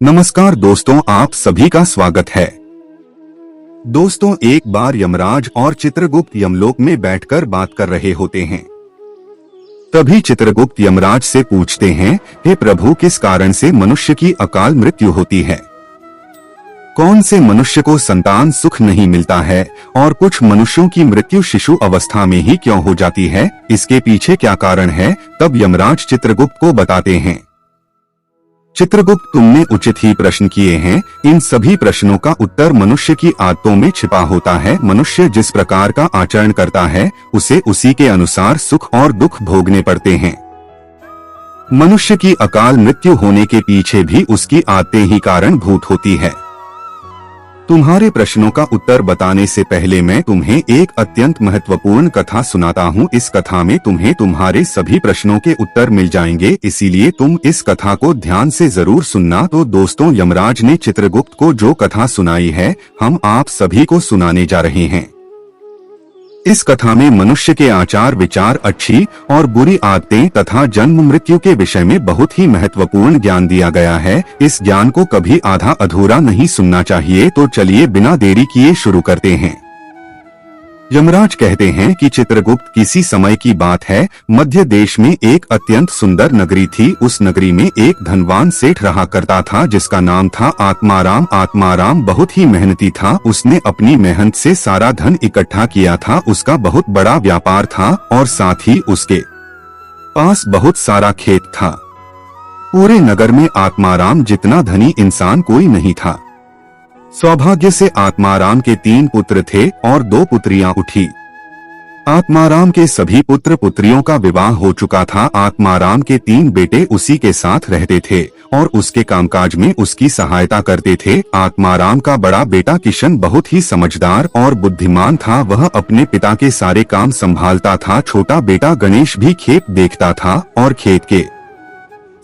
नमस्कार दोस्तों, आप सभी का स्वागत है। दोस्तों, एक बार यमराज और चित्रगुप्त यमलोक में बैठकर बात कर रहे होते हैं। तभी चित्रगुप्त यमराज से पूछते हैं, हे प्रभु, किस कारण से मनुष्य की अकाल मृत्यु होती है? कौन से मनुष्य को संतान सुख नहीं मिलता है और कुछ मनुष्यों की मृत्यु शिशु अवस्था में ही क्यों हो जाती है? इसके पीछे क्या कारण है? तब यमराज चित्रगुप्त को बताते हैं, चित्रगुप्त, तुमने उचित ही प्रश्न किए हैं। इन सभी प्रश्नों का उत्तर मनुष्य की आदतों में छिपा होता है। मनुष्य जिस प्रकार का आचरण करता है, उसे उसी के अनुसार सुख और दुख भोगने पड़ते हैं। मनुष्य की अकाल मृत्यु होने के पीछे भी उसकी आदतें ही कारणभूत होती है। तुम्हारे प्रश्नों का उत्तर बताने से पहले मैं तुम्हें एक अत्यंत महत्वपूर्ण कथा सुनाता हूँ। इस कथा में तुम्हें तुम्हारे सभी प्रश्नों के उत्तर मिल जाएंगे, इसीलिए तुम इस कथा को ध्यान से जरूर सुनना। तो दोस्तों, यमराज ने चित्रगुप्त को जो कथा सुनाई है, हम आप सभी को सुनाने जा रहे हैं। इस कथा में मनुष्य के आचार विचार, अच्छी और बुरी आदतें तथा जन्म मृत्यु के विषय में बहुत ही महत्वपूर्ण ज्ञान दिया गया है। इस ज्ञान को कभी आधा अधूरा नहीं सुनना चाहिए। तो चलिए बिना देरी किए शुरू करते हैं। यमराज कहते हैं कि चित्रगुप्त, किसी समय की बात है, मध्य देश में एक अत्यंत सुंदर नगरी थी। उस नगरी में एक धनवान सेठ रहा करता था, जिसका नाम था आत्माराम। आत्माराम बहुत ही मेहनती था। उसने अपनी मेहनत से सारा धन इकट्ठा किया था। उसका बहुत बड़ा व्यापार था और साथ ही उसके पास बहुत सारा खेत था। पूरे नगर में आत्माराम जितना धनी इंसान कोई नहीं था। सौभाग्य से आत्माराम के 3 पुत्र थे और 2 पुत्रियां उठी। आत्माराम के सभी पुत्र पुत्रियों का विवाह हो चुका था। आत्माराम के 3 बेटे उसी के साथ रहते थे और उसके कामकाज में उसकी सहायता करते थे। आत्माराम का बड़ा बेटा किशन बहुत ही समझदार और बुद्धिमान था। वह अपने पिता के सारे काम संभालता था। छोटा बेटा गणेश भी खेत देखता था और खेत के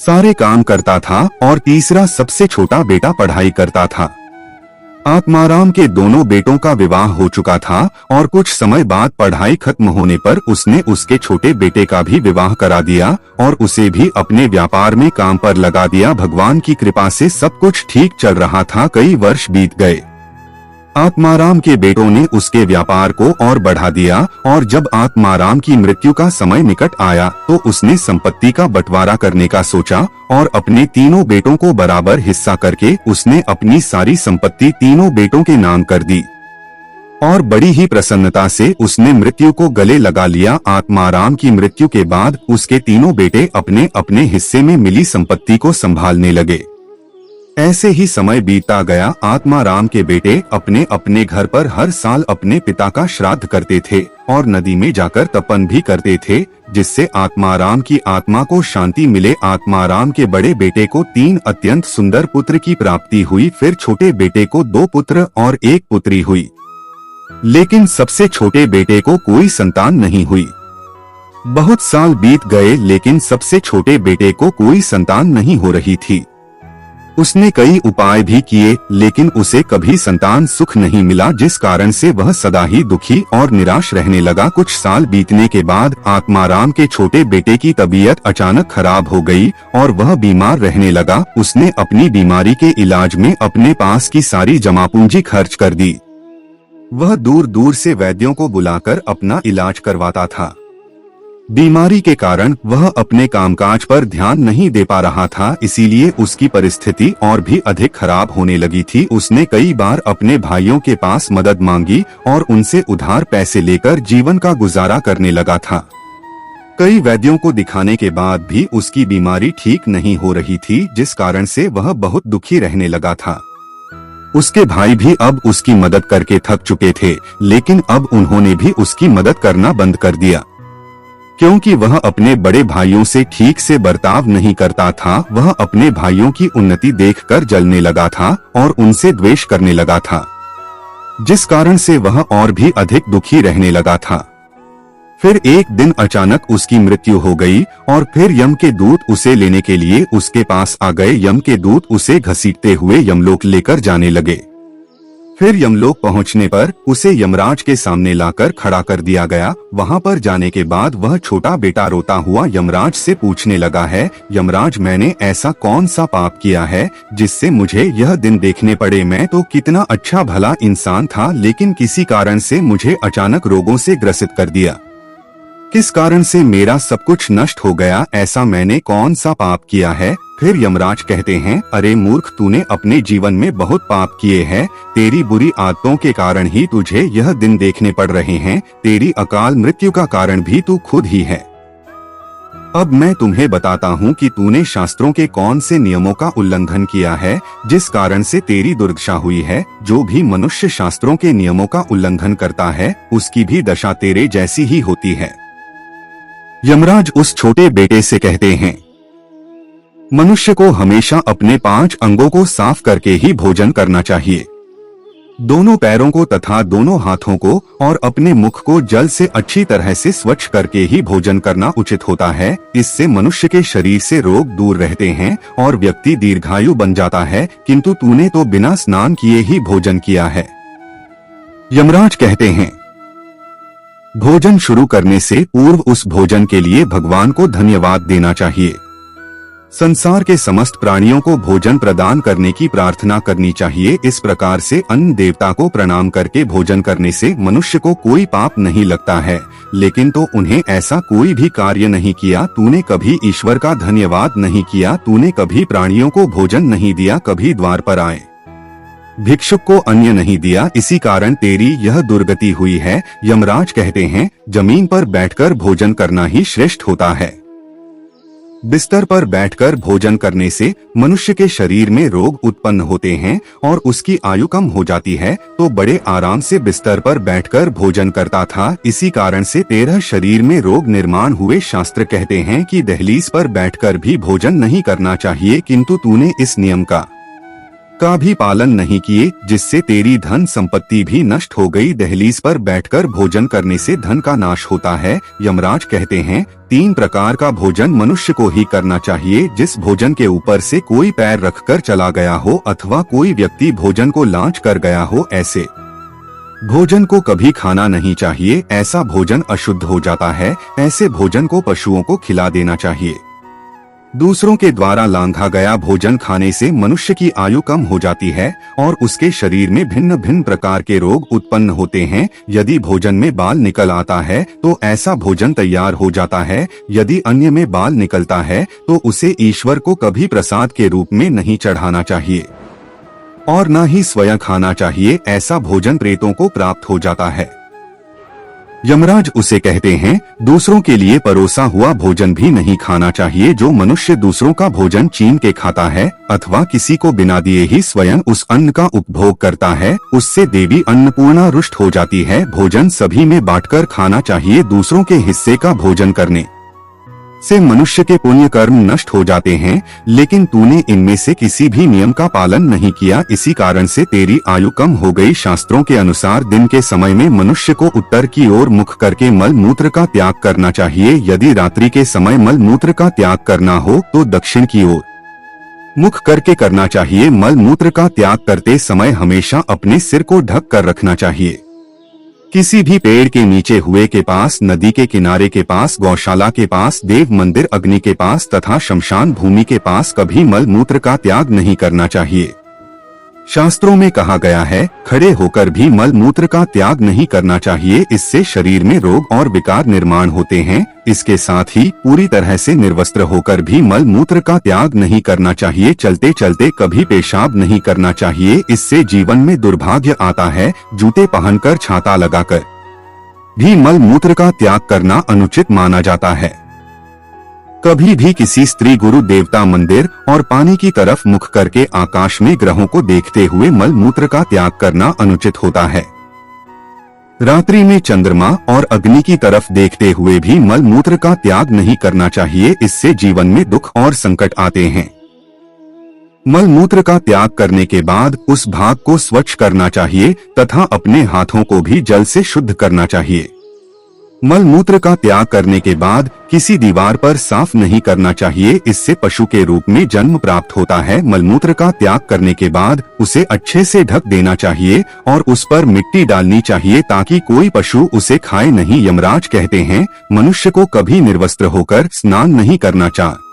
सारे काम करता था और तीसरा सबसे छोटा बेटा पढ़ाई करता था। आत्माराम के दोनों बेटों का विवाह हो चुका था और कुछ समय बाद पढ़ाई खत्म होने पर उसने उसके छोटे बेटे का भी विवाह करा दिया और उसे भी अपने व्यापार में काम पर लगा दिया। भगवान की कृपा से सब कुछ ठीक चल रहा था। कई वर्ष बीत गए। आत्माराम के बेटों ने उसके व्यापार को और बढ़ा दिया और जब आत्माराम की मृत्यु का समय निकट आया तो उसने संपत्ति का बंटवारा करने का सोचा और अपने तीनों बेटों को बराबर हिस्सा करके उसने अपनी सारी संपत्ति तीनों बेटों के नाम कर दी और बड़ी ही प्रसन्नता से उसने मृत्यु को गले लगा लिया। आत्माराम की मृत्यु के बाद उसके तीनों बेटे अपने अपने हिस्से में मिली संपत्ति को संभालने लगे। ऐसे ही समय बीतता गया। आत्माराम के बेटे अपने अपने घर पर हर साल अपने पिता का श्राद्ध करते थे और नदी में जाकर तपन भी करते थे, जिससे आत्माराम की आत्मा को शांति मिले। आत्माराम के बड़े बेटे को 3 अत्यंत सुंदर पुत्र की प्राप्ति हुई। फिर छोटे बेटे को 2 पुत्र और 1 पुत्री हुई, लेकिन सबसे छोटे बेटे को कोई संतान नहीं हुई। बहुत साल बीत गए, लेकिन सबसे छोटे बेटे को कोई संतान नहीं हो रही थी। उसने कई उपाय भी किए, लेकिन उसे कभी संतान सुख नहीं मिला, जिस कारण से वह सदा ही दुखी और निराश रहने लगा। कुछ साल बीतने के बाद आत्माराम के छोटे बेटे की तबीयत अचानक खराब हो गई और वह बीमार रहने लगा। उसने अपनी बीमारी के इलाज में अपने पास की सारी जमा पूंजी खर्च कर दी। वह दूर दूर से वैद्यों को बुलाकर अपना इलाज करवाता था। बीमारी के कारण वह अपने कामकाज पर ध्यान नहीं दे पा रहा था, इसीलिए उसकी परिस्थिति और भी अधिक खराब होने लगी थी। उसने कई बार अपने भाइयों के पास मदद मांगी और उनसे उधार पैसे लेकर जीवन का गुजारा करने लगा था। कई वैद्यों को दिखाने के बाद भी उसकी बीमारी ठीक नहीं हो रही थी, जिस कारण से वह बहुत दुखी रहने लगा था। उसके भाई भी अब उसकी मदद करके थक चुके थे, लेकिन अब उन्होंने भी उसकी मदद करना बंद कर दिया, क्योंकि वह अपने बड़े भाइयों से ठीक से बर्ताव नहीं करता था। वह अपने भाइयों की उन्नति देखकर जलने लगा था और उनसे द्वेष करने लगा था, जिस कारण से वह और भी अधिक दुखी रहने लगा था। फिर एक दिन अचानक उसकी मृत्यु हो गई और फिर यम के दूत उसे लेने के लिए उसके पास आ गए। यम के दूत उसे घसीटते हुए यमलोक लेकर जाने लगे। फिर यमलोक पहुंचने पर उसे यमराज के सामने लाकर खड़ा कर दिया गया। वहां पर जाने के बाद वह छोटा बेटा रोता हुआ यमराज से पूछने लगा है, यमराज मैंने ऐसा कौन सा पाप किया है जिससे मुझे यह दिन देखने पड़े। मैं तो कितना अच्छा भला इंसान था, लेकिन किसी कारण से मुझे अचानक रोगों से ग्रसित कर दिया। किस कारण से मेरा सब कुछ नष्ट हो गया, ऐसा मैंने कौन सा पाप किया है। फिर यमराज कहते हैं, अरे मूर्ख, तूने अपने जीवन में बहुत पाप किए हैं। तेरी बुरी आदतों के कारण ही तुझे यह दिन देखने पड़ रहे हैं। तेरी अकाल मृत्यु का कारण भी तू खुद ही है। अब मैं तुम्हें बताता हूँ कि तूने शास्त्रों के कौन से नियमों का उल्लंघन किया है जिस कारण से तेरी दुर्दशा हुई है। जो भी मनुष्य शास्त्रों के नियमों का उल्लंघन करता है उसकी भी दशा तेरे जैसी ही होती है। यमराज उस छोटे बेटे से कहते हैं, मनुष्य को हमेशा अपने 5 अंगों को साफ करके ही भोजन करना चाहिए। दोनों पैरों को तथा दोनों हाथों को और अपने मुख को जल से अच्छी तरह से स्वच्छ करके ही भोजन करना उचित होता है। इससे मनुष्य के शरीर से रोग दूर रहते हैं और व्यक्ति दीर्घायु बन जाता है। किंतु तूने तो बिना स्नान किए ही भोजन किया है। यमराज कहते हैं, भोजन शुरू करने से पूर्व उस भोजन के लिए भगवान को धन्यवाद देना चाहिए। संसार के समस्त प्राणियों को भोजन प्रदान करने की प्रार्थना करनी चाहिए। इस प्रकार से अन्न देवता को प्रणाम करके भोजन करने से मनुष्य को कोई पाप नहीं लगता है। लेकिन तो उन्हें ऐसा कोई भी कार्य नहीं किया। तूने कभी ईश्वर का धन्यवाद नहीं किया। तूने कभी प्राणियों को भोजन नहीं दिया, कभी द्वार पर आए भिक्षुक को अन्न नहीं दिया। इसी कारण तेरी यह दुर्गति हुई है। यमराज कहते हैं, जमीन पर बैठकर भोजन करना ही श्रेष्ठ होता है। बिस्तर पर बैठकर भोजन करने से मनुष्य के शरीर में रोग उत्पन्न होते हैं और उसकी आयु कम हो जाती है। तो बड़े आराम से बिस्तर पर बैठकर भोजन करता था। इसी कारण से तेरे शरीर में रोग निर्माण हुए। शास्त्र कहते हैं कि दहलीज पर बैठकर भी भोजन नहीं करना चाहिए, किंतु तूने इस नियम का भी पालन नहीं किए, जिससे तेरी धन संपत्ति भी नष्ट हो गई। दहलीज पर बैठकर भोजन करने से धन का नाश होता है। यमराज कहते हैं, 3 प्रकार का भोजन मनुष्य को ही करना चाहिए। जिस भोजन के ऊपर से कोई पैर रखकर चला गया हो अथवा कोई व्यक्ति भोजन को लांच कर गया हो, ऐसे भोजन को कभी खाना नहीं चाहिए। ऐसा भोजन अशुद्ध हो जाता है। ऐसे भोजन को पशुओं को खिला देना चाहिए। दूसरों के द्वारा लांघा गया भोजन खाने से मनुष्य की आयु कम हो जाती है और उसके शरीर में भिन्न भिन्न प्रकार के रोग उत्पन्न होते हैं। यदि भोजन में बाल निकल आता है तो ऐसा भोजन तैयार हो जाता है। यदि अन्य में बाल निकलता है तो उसे ईश्वर को कभी प्रसाद के रूप में नहीं चढ़ाना चाहिए और न ही स्वयं खाना चाहिए। ऐसा भोजन प्रेतों को प्राप्त हो जाता है। यमराज उसे कहते हैं, दूसरों के लिए परोसा हुआ भोजन भी नहीं खाना चाहिए। जो मनुष्य दूसरों का भोजन छीन के खाता है अथवा किसी को बिना दिए ही स्वयं उस अन्न का उपभोग करता है, उससे देवी अन्नपूर्णा रुष्ट हो जाती है। भोजन सभी में बांटकर खाना चाहिए। दूसरों के हिस्से का भोजन करने से मनुष्य के पुण्य कर्म नष्ट हो जाते हैं, लेकिन तूने इनमें से किसी भी नियम का पालन नहीं किया। इसी कारण से तेरी आयु कम हो गई। शास्त्रों के अनुसार दिन के समय में मनुष्य को उत्तर की ओर मुख करके मल मूत्र का त्याग करना चाहिए। यदि रात्रि के समय मल मूत्र का त्याग करना हो तो दक्षिण की ओर मुख करके करना चाहिए। मल मूत्र का त्याग करते समय हमेशा अपने सिर को ढक कर रखना चाहिए। किसी भी पेड़ के नीचे हुए के पास, नदी के किनारे के पास, गौशाला के पास, देव मंदिर, अग्नि के पास तथा शमशान भूमि के पास कभी मल मूत्र का त्याग नहीं करना चाहिए। शास्त्रों में कहा गया है, खड़े होकर भी मल मूत्र का त्याग नहीं करना चाहिए। इससे शरीर में रोग और विकार निर्माण होते हैं। इसके साथ ही पूरी तरह से निर्वस्त्र होकर भी मल मूत्र का त्याग नहीं करना चाहिए। चलते चलते कभी पेशाब नहीं करना चाहिए। इससे जीवन में दुर्भाग्य आता है। जूते पहनकर, छाता लगाकर भी मल मूत्र का त्याग करना अनुचित माना जाता है। कभी भी किसी स्त्री, गुरु, देवता, मंदिर और पानी की तरफ मुख करके आकाश में ग्रहों को देखते हुए मल मूत्र का त्याग करना अनुचित होता है। रात्रि में चंद्रमा और अग्नि की तरफ देखते हुए भी मल मूत्र का त्याग नहीं करना चाहिए। इससे जीवन में दुख और संकट आते हैं। मल मूत्र का त्याग करने के बाद उस भाग को स्वच्छ करना चाहिए तथा अपने हाथों को भी जल से शुद्ध करना चाहिए। मलमूत्र का त्याग करने के बाद किसी दीवार पर साफ नहीं करना चाहिए, इससे पशु के रूप में जन्म प्राप्त होता है। मलमूत्र का त्याग करने के बाद उसे अच्छे से ढक देना चाहिए और उस पर मिट्टी डालनी चाहिए ताकि कोई पशु उसे खाए नहीं। यमराज कहते हैं, मनुष्य को कभी निर्वस्त्र होकर स्नान नहीं करना चाहिए,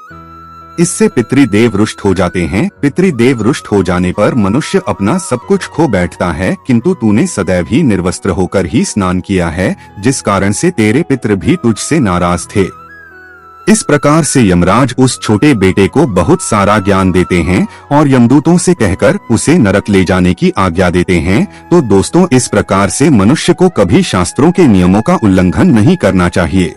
इससे पितृदेव रुष्ट हो जाते हैं। पितृदेव रुष्ट हो जाने पर मनुष्य अपना सब कुछ खो बैठता है, किंतु तूने सदैव ही निर्वस्त्र होकर ही स्नान किया है, जिस कारण से तेरे पितृ भी तुझसे नाराज थे। इस प्रकार से यमराज उस छोटे बेटे को बहुत सारा ज्ञान देते हैं और यमदूतों से कहकर उसे नरक ले जाने की आज्ञा देते हैं। तो दोस्तों, इस प्रकार से मनुष्य को कभी शास्त्रों के नियमों का उल्लंघन नहीं करना चाहिए।